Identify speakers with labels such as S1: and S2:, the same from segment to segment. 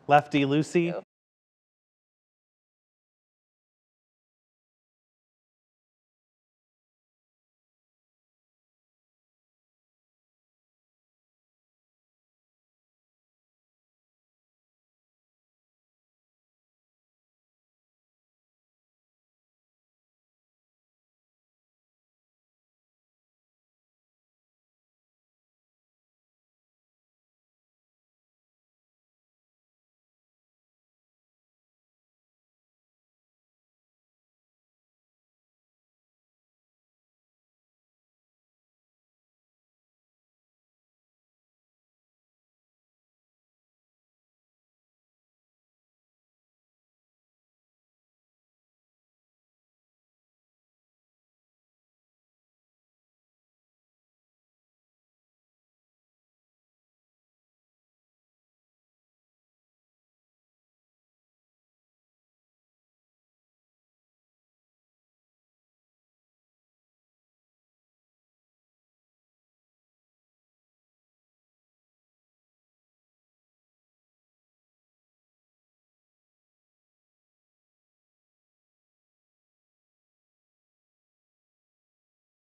S1: Lefty Lucy.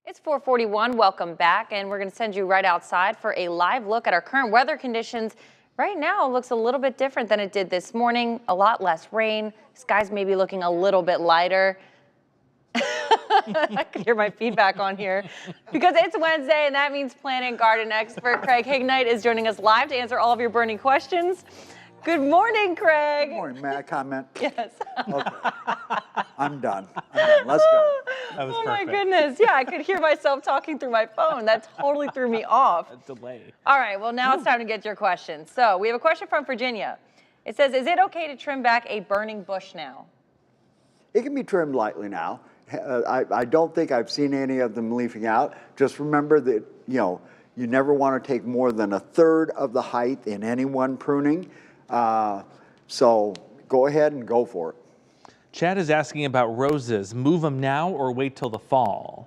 S2: It's 4:41. Welcome back, and we're going to send you right outside for a live look at our current weather conditions. Right now, it looks a little bit different than it did this morning. A lot less rain. Skies may be looking a little bit lighter. I can hear my feedback on here because it's Wednesday, and that means plant and garden expert Craig Hignight is joining us live to answer all of your burning questions. Good morning, Craig.
S3: Good morning. May I comment?
S2: Yes.
S3: Okay. I'm done. Let's go.
S1: That was
S2: Oh
S1: perfect.
S2: my goodness. Yeah, I could hear myself talking through my phone. That totally threw me off.
S1: A delay.
S2: All right, well, now it's time to get your questions. So we have a question from Virginia. It says, is it okay to trim back a burning bush now?
S3: It can be trimmed lightly now. I don't think I've seen any of them leafing out. Just remember that, you never want to take more than a third of the height in any one pruning. So go ahead and go for it.
S1: Chad is asking about roses. Move them now or wait till the fall?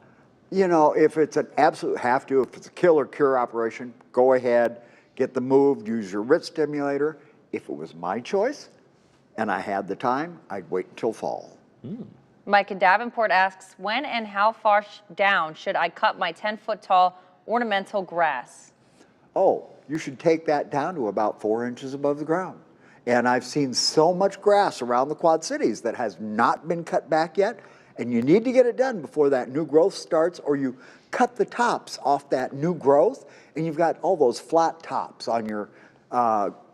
S3: If it's an absolute have to, if it's a kill or cure operation, go ahead, get them moved, use your root stimulator. If it was my choice and I had the time, I'd wait until fall.
S2: Mike in Davenport asks, when and how far down should I cut my 10-foot tall ornamental grass?
S3: Oh, you should take that down to about 4 inches above the ground. And I've seen so much grass around the Quad Cities that has not been cut back yet, and you need to get it done before that new growth starts, or you cut the tops off that new growth, and you've got all those flat tops on your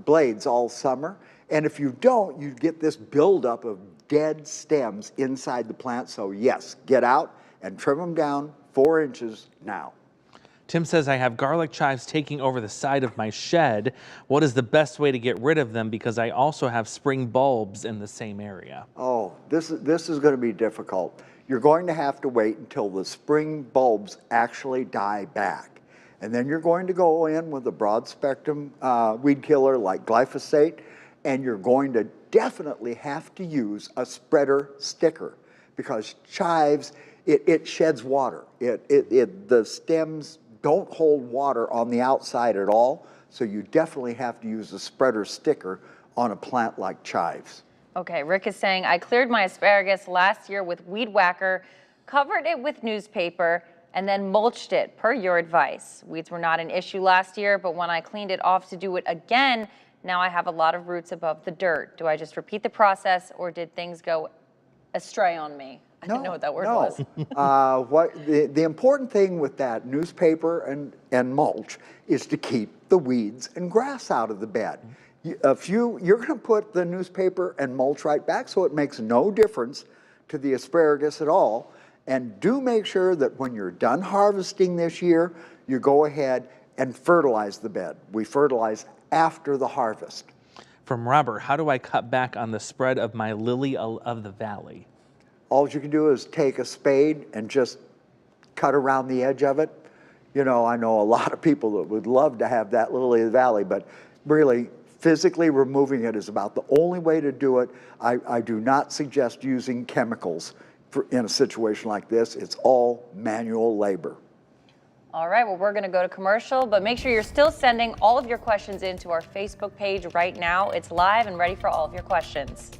S3: blades all summer. And if you don't, you get this buildup of dead stems inside the plant. So yes, get out and trim them down 4 inches now.
S1: Tim says, I have garlic chives taking over the side of my shed. What is the best way to get rid of them? Because I also have spring bulbs in the same area.
S3: Oh, this is going to be difficult. You're going to have to wait until the spring bulbs actually die back. And then you're going to go in with a broad spectrum weed killer like glyphosate, and you're going to definitely have to use a spreader sticker because chives, it sheds water. The stems don't hold water on the outside at all, so you definitely have to use a spreader sticker on a plant like chives.
S2: Okay, Rick is saying, I cleared my asparagus last year with weed whacker, covered it with newspaper, and then mulched it, per your advice. Weeds were not an issue last year, but when I cleaned it off to do it again, now I have a lot of roots above the dirt. Do I just repeat the process, or did things go astray on me? I didn't know what that word was.
S3: The important thing with that newspaper and mulch is to keep the weeds and grass out of the bed. You're going to put the newspaper and mulch right back, so it makes no difference to the asparagus at all. And do make sure that when you're done harvesting this year, you go ahead and fertilize the bed. We fertilize after the harvest.
S1: From Robert, how do I cut back on the spread of my lily of the valley?
S3: All you can do is take a spade and just cut around the edge of it. I know a lot of people that would love to have that lily of the valley, but really physically removing it is about the only way to do it. I do not suggest using chemicals in a situation like this. It's all manual labor.
S2: All right, well, we're going to go to commercial, but make sure you're still sending all of your questions into our Facebook page right now. It's live and ready for all of your questions.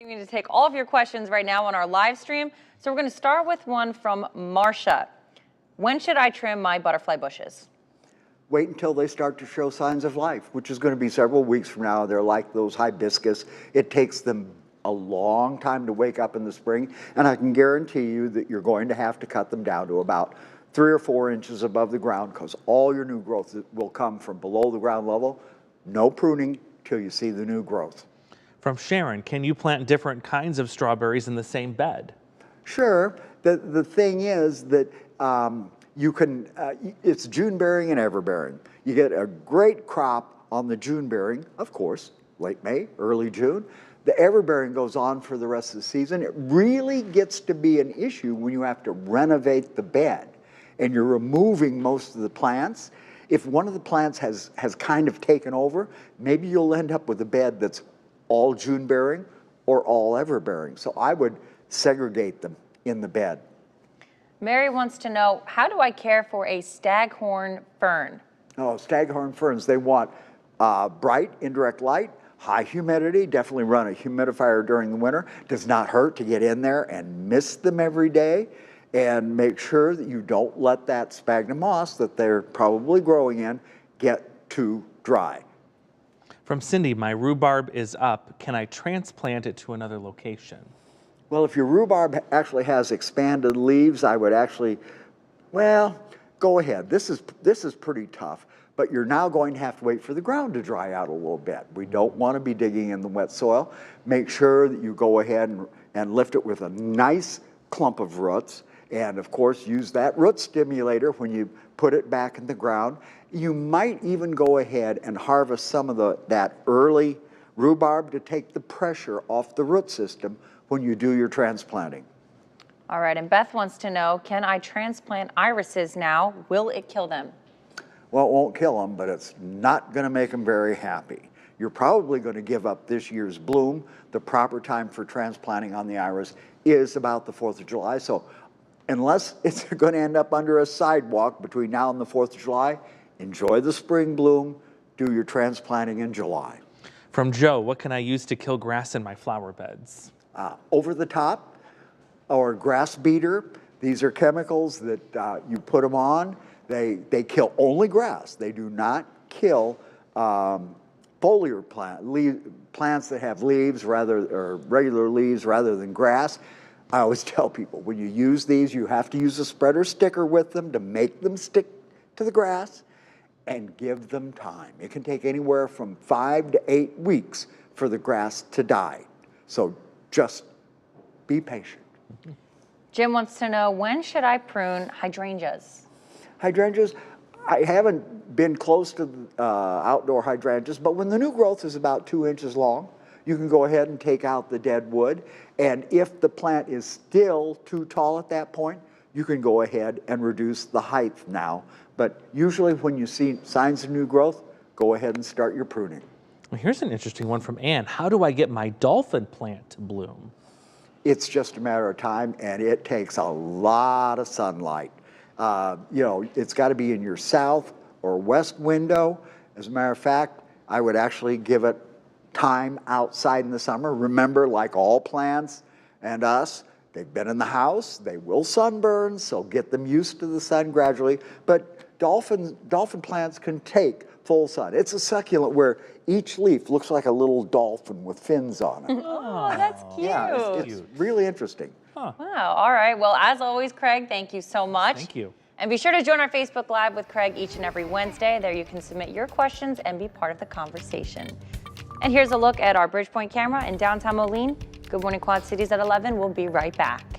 S2: We need to take all of your questions right now on our live stream. So we're going to start with one from Marcia. When should I trim my butterfly bushes?
S3: Wait until they start to show signs of life, which is going to be several weeks from now. They're like those hibiscus. It takes them a long time to wake up in the spring, and I can guarantee you that you're going to have to cut them down to about 3 or 4 inches above the ground, because all your new growth will come from below the ground level. No pruning till you see the new growth.
S1: From Sharon, can you plant different kinds of strawberries in the same bed?
S3: Sure. The thing is that you can, it's June bearing and ever bearing. You get a great crop on the June bearing, of course, late May, early June. The ever bearing goes on for the rest of the season. It really gets to be an issue when you have to renovate the bed and you're removing most of the plants. If one of the plants has kind of taken over, maybe you'll end up with a bed that's all June bearing or all ever bearing. So I would segregate them in the bed.
S2: Mary wants to know, how do I care for a staghorn fern?
S3: Oh, staghorn ferns, they want bright indirect light, high humidity. Definitely run a humidifier during the winter. Does not hurt to get in there and mist them every day, and make sure that you don't let that sphagnum moss that they're probably growing in get too dry.
S1: From Cindy, my rhubarb is up. Can I transplant it to another location?
S3: Well, if your rhubarb actually has expanded leaves, I would actually, well, go ahead. This is pretty tough, but you're now going to have to wait for the ground to dry out a little bit. We don't want to be digging in the wet soil. Make sure that you go ahead and lift it with a nice clump of roots. And of course, use that root stimulator when you put it back in the ground. You might even go ahead and harvest some of that early rhubarb to take the pressure off the root system when you do your transplanting.
S2: All right, and Beth wants to know, can I transplant irises now? Will it kill them?
S3: Well, it won't kill them, but it's not going to make them very happy. You're probably going to give up this year's bloom. The proper time for transplanting on the iris is about the 4th of July. So unless it's going to end up under a sidewalk between now and the 4th of July, enjoy the spring bloom, do your transplanting in July.
S1: From Joe, what can I use to kill grass in my flower beds?
S3: Over the top or grass beater. These are chemicals that you put them on. They kill only grass. They do not kill foliar plants that have leaves or regular leaves rather than grass. I always tell people, when you use these, you have to use a spreader sticker with them to make them stick to the grass, and give them time. It can take anywhere from 5 to 8 weeks for the grass to die. So just be patient.
S2: Jim wants to know, when should I prune hydrangeas?
S3: Hydrangeas, I haven't been close to outdoor hydrangeas, but when the new growth is about 2 inches long, you can go ahead and take out the dead wood. And if the plant is still too tall at that point, you can go ahead and reduce the height now. But usually when you see signs of new growth, go ahead and start your pruning.
S1: Well, here's an interesting one from Ann. How do I get my dolphin plant to bloom?
S3: It's just a matter of time, and it takes a lot of sunlight. It's got to be in your south or west window. As a matter of fact, I would actually give it time outside in the summer. Remember, like all plants and us, they've been in the house, they will sunburn, so get them used to the sun gradually. But dolphin plants can take full sun. It's a succulent where each leaf looks like a little dolphin with fins on it.
S2: Oh, that's cute.
S3: Yeah, it's really interesting.
S2: Wow. All right. Well, as always, Craig, thank you so much.
S1: Thank you.
S2: And be sure to join our Facebook Live with Craig each and every Wednesday. There you can submit your questions and be part of the conversation. And here's a look at our Bridgepoint camera in downtown Moline. Good Morning Quad Cities at 11. We'll be right back.